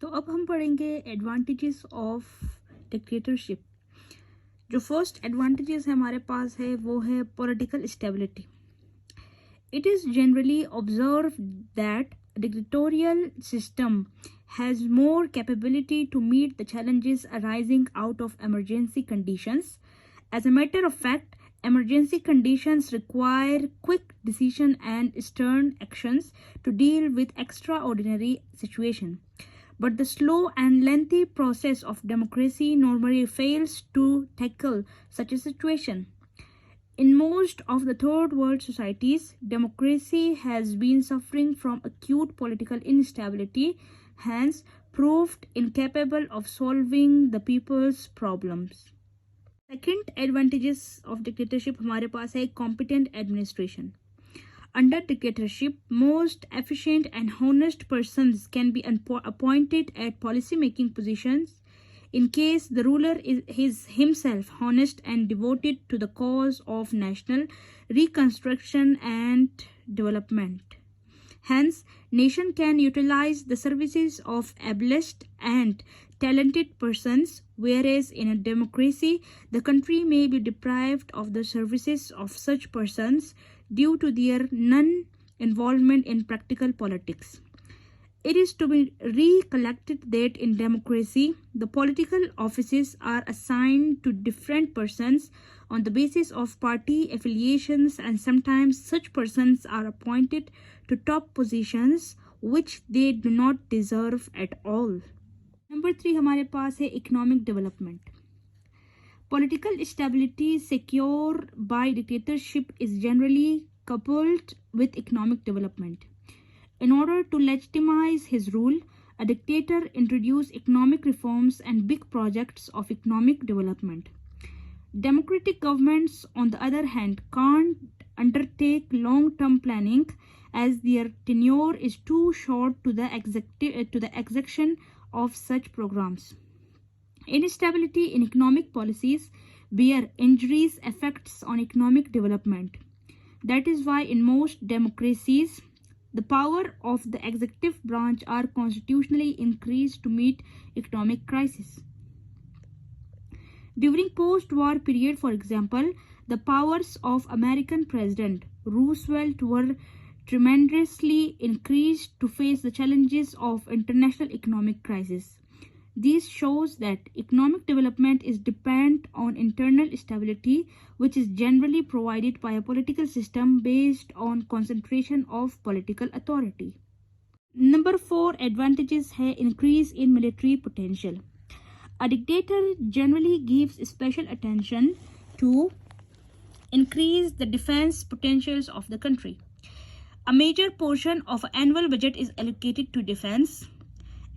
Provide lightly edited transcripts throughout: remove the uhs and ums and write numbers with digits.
तो अब हम पढ़ेंगे एडवांटेजेस ऑफ डिक्टेटरशिप। जो फर्स्ट एडवांटेजेस है हमारे पास है वो है political stability. It is generally observe that dictatorial system has more capability to meet the challenges arising out of emergency conditions. As a matter of fact, emergency conditions require quick decision and stern actions to deal with extraordinary situations. But the slow and lengthy process of democracy normally fails to tackle such a situation. In most of the third world societies, democracy has been suffering from acute political instability, hence proved incapable of solving the people's problems. Second advantages of dictatorship हमारे पास है competent administration. Under dictatorship, most efficient and honest persons can be appointed at policy-making positions in case the ruler is himself honest and devoted to the cause of national reconstruction and development. Hence, nation can utilize the services of ablest and talented persons, whereas in a democracy, the country may be deprived of the services of such persons due to their non-involvement in practical politics. It is to be recollected that in democracy, the political offices are assigned to different persons on the basis of party affiliations, and sometimes such persons are appointed to top positions which they do not deserve at all. Number 3 हमारे पास है economic development. Political stability secured by dictatorship is generally coupled with economic development. In order to legitimize his rule, a dictator introduced economic reforms and big projects of economic development. Democratic governments, on the other hand, can't undertake long-term planning as their tenure is too short to the execution of such programs. Instability in economic policies bear injurious effects on economic development. That is why in most democracies, the power of the executive branch are constitutionally increased to meet economic crisis. During post-war period, for example, the powers of American President Roosevelt were tremendously increased to face the challenges of international economic crisis. This shows that economic development is dependent on internal stability, which is generally provided by a political system based on concentration of political authority. Number 4 advantages है increase in military potential. A dictator generally gives special attention to increase the defense potentials of the country. A major portion of annual budget is allocated to defense.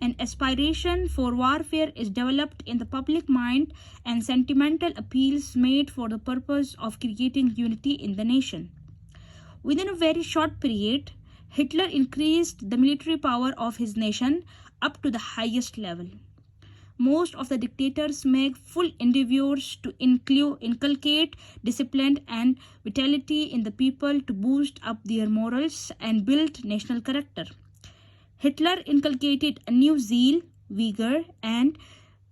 An aspiration for warfare is developed in the public mind and sentimental appeals made for the purpose of creating unity in the nation. Within a very short period, Hitler increased the military power of his nation up to the highest level. Most of the dictators make full endeavors to inculcate discipline and vitality in the people to boost up their morals and build national character. Hitler inculcated a new zeal, vigor, and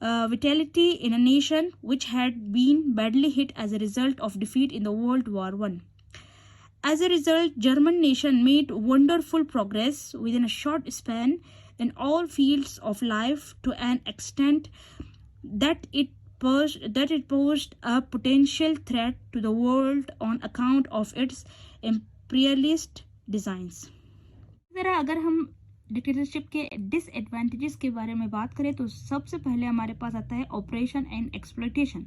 vitality in a nation which had been badly hit as a result of defeat in the World War I. As a result, German nation made wonderful progress within a short span in all fields of life to an extent that it posed a potential threat to the world on account of its imperialist designs. जरा अगर हम dictatorship के disadvantages के बारे में बात करें तो सबसे पहले हमारे पास आता है operation and exploitation.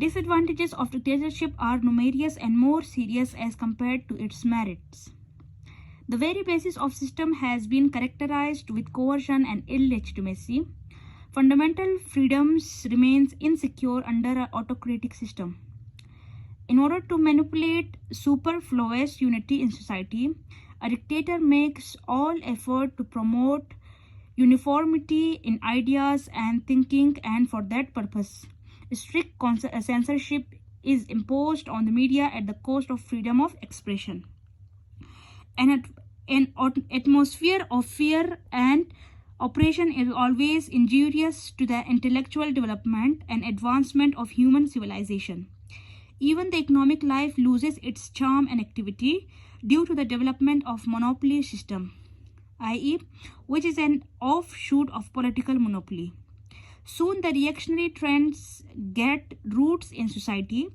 Disadvantages of dictatorship are numerous and more serious as compared to its merits. The very basis of system has been characterized with coercion and illegitimacy. Fundamental freedoms remains insecure under an autocratic system. In order to manipulate superfluous unity in society, a dictator makes all effort to promote uniformity in ideas and thinking, and for that purpose, strict censorship is imposed on the media at the cost of freedom of expression. An atmosphere of fear and Oppression is always injurious to the intellectual development and advancement of human civilization. Even the economic life loses its charm and activity due to the development of monopoly system, i.e., which is an offshoot of political monopoly. Soon the reactionary trends get roots in society,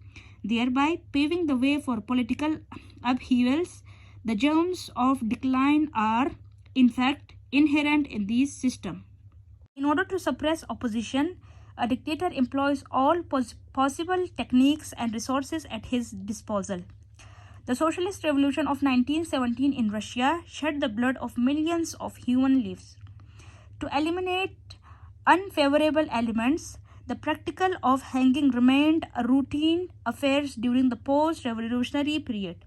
thereby paving the way for political upheavals. The germs of decline are, in fact, inherent in these systems. In order to suppress opposition, a dictator employs all possible techniques and resources at his disposal. The Socialist Revolution of 1917 in Russia shed the blood of millions of human lives. To eliminate unfavorable elements, the practice of hanging remained a routine affair during the post-revolutionary period.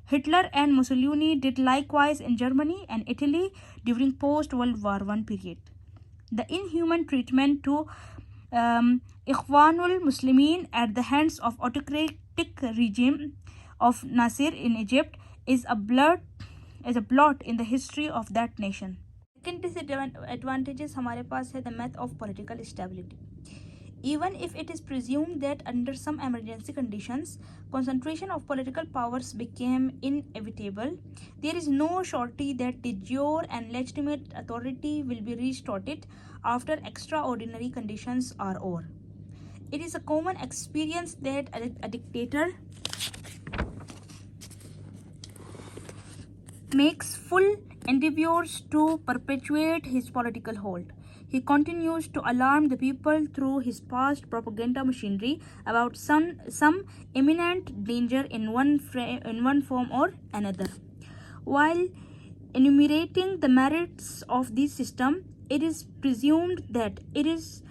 Hitler and Mussolini did likewise in Germany and Italy during post-World War I period. The inhuman treatment to Ikhwanul Muslimin at the hands of autocratic regime of Nasser in Egypt is a blot in the history of that nation. Second disadvantages हमारे पास है the myth of political stability. Even if it is presumed that under some emergency conditions, concentration of political powers became inevitable, there is no surety that de jure and legitimate authority will be restored after extraordinary conditions are over. It is a common experience that a dictator makes full endeavors to perpetuate his political hold. He continues to alarm the people through his past propaganda machinery about some imminent danger in one form or another. While enumerating the merits of this system, it is presumed that it is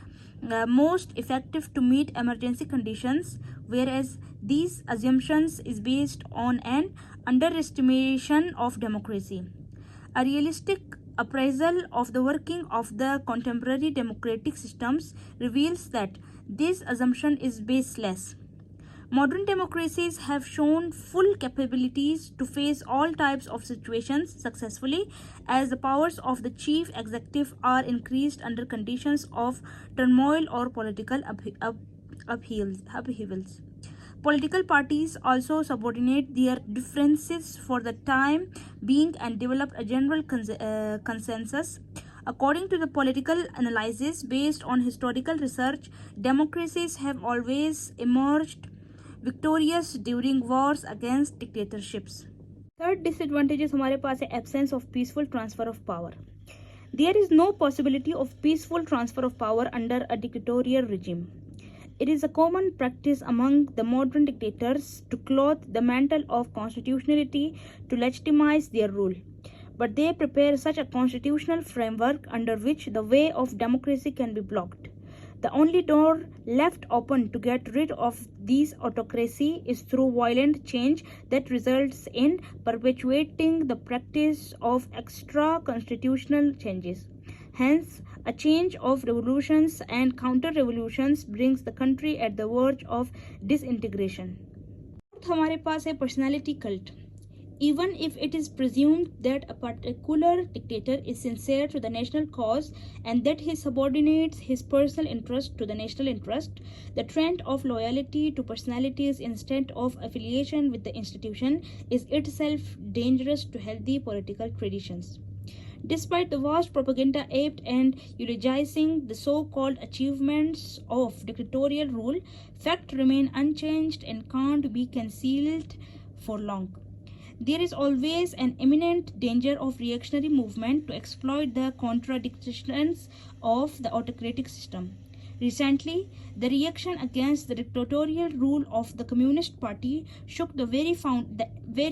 most effective to meet emergency conditions, whereas these assumptions is based on an underestimation of democracy. A realistic appraisal of the working of the contemporary democratic systems reveals that this assumption is baseless. Modern democracies have shown full capabilities to face all types of situations successfully, as the powers of the chief executive are increased under conditions of turmoil or political upheavals. Political parties also subordinate their differences for the time being and develop a general consensus. According to the political analysis based on historical research, democracies have always emerged victorious during wars against dictatorships. Third disadvantages हमारे पास है absence of peaceful transfer of power. There is no possibility of peaceful transfer of power under a dictatorial regime. It is a common practice among the modern dictators to clothe the mantle of constitutionality to legitimize their rule. But they prepare such a constitutional framework under which the way of democracy can be blocked. The only door left open to get rid of this autocracy is through violent change that results in perpetuating the practice of extra-constitutional changes. Hence, a change of revolutions and counter-revolutions brings the country at the verge of disintegration. हमारे पास है personality cult. Even if it is presumed that a particular dictator is sincere to the national cause and that he subordinates his personal interest to the national interest, the trend of loyalty to personalities instead of affiliation with the institution is itself dangerous to healthy political traditions. Despite the vast propaganda aimed at eulogizing the so-called achievements of dictatorial rule, facts remain unchanged and can't be concealed for long. There is always an imminent danger of reactionary movement to exploit the contradictions of the autocratic system. Recently, the reaction against the dictatorial rule of the Communist Party shook the very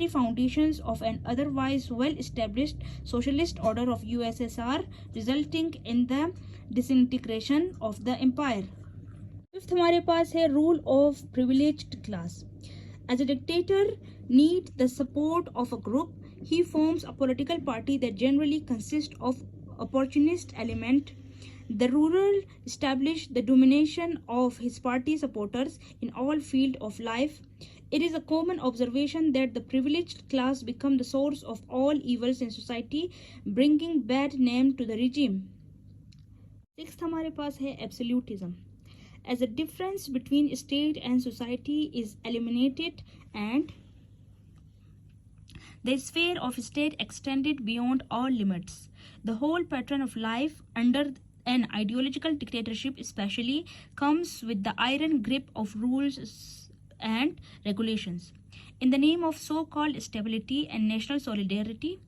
foundations of an otherwise well-established socialist order of USSR, resulting in the disintegration of the empire. Fifth, हमारे पास है rule of privileged class. As a dictator needs the support of a group, he forms a political party that generally consists of opportunist element. The ruler established the domination of his party supporters in all fields of life. It is a common observation that the privileged class become the source of all evils in society, bringing bad name to the regime. Sixth हमारे पास है absolutism. As the difference between state and society is eliminated and the sphere of state extended beyond all limits, the whole pattern of life under an ideological dictatorship especially comes with the iron grip of rules and regulations. In the name of so-called stability and national solidarity,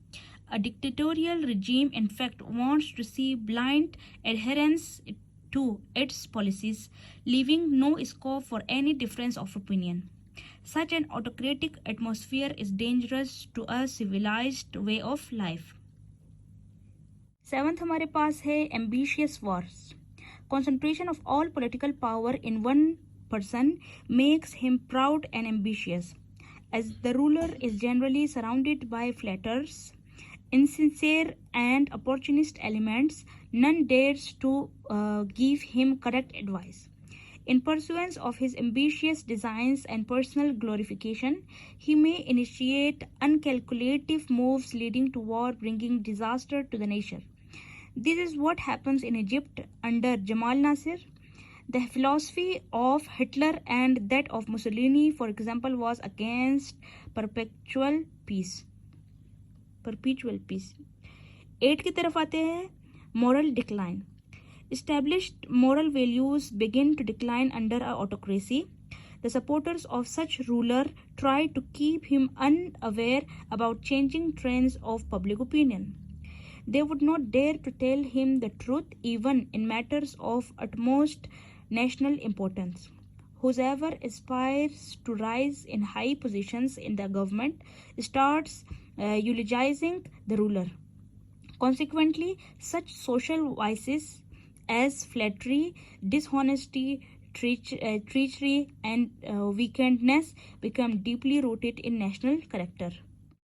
a dictatorial regime in fact wants to see blind adherence to its policies, leaving no scope for any difference of opinion. Such an autocratic atmosphere is dangerous to a civilized way of life. Seventh हमारे पास है ambitious wars. Concentration of all political power in one person makes him proud and ambitious. As the ruler is generally surrounded by flatterers, insincere and opportunist elements, none dares to give him correct advice. In pursuance of his ambitious designs and personal glorification, he may initiate uncalculative moves leading to war, bringing disaster to the nation. This is what happens in Egypt under Jamal Nasser. The philosophy of Hitler and that of Mussolini, for example, was against perpetual peace. 8 की तरफ आते हैं. Moral decline. Established moral values begin to decline under a autocracy. The supporters of such ruler try to keep him unaware about changing trends of public opinion. They would not dare to tell him the truth even in matters of utmost national importance. Whoever aspires to rise in high positions in the government starts eulogizing the ruler. Consequently, such social vices as flattery, dishonesty, treachery, and wickedness become deeply rooted in national character.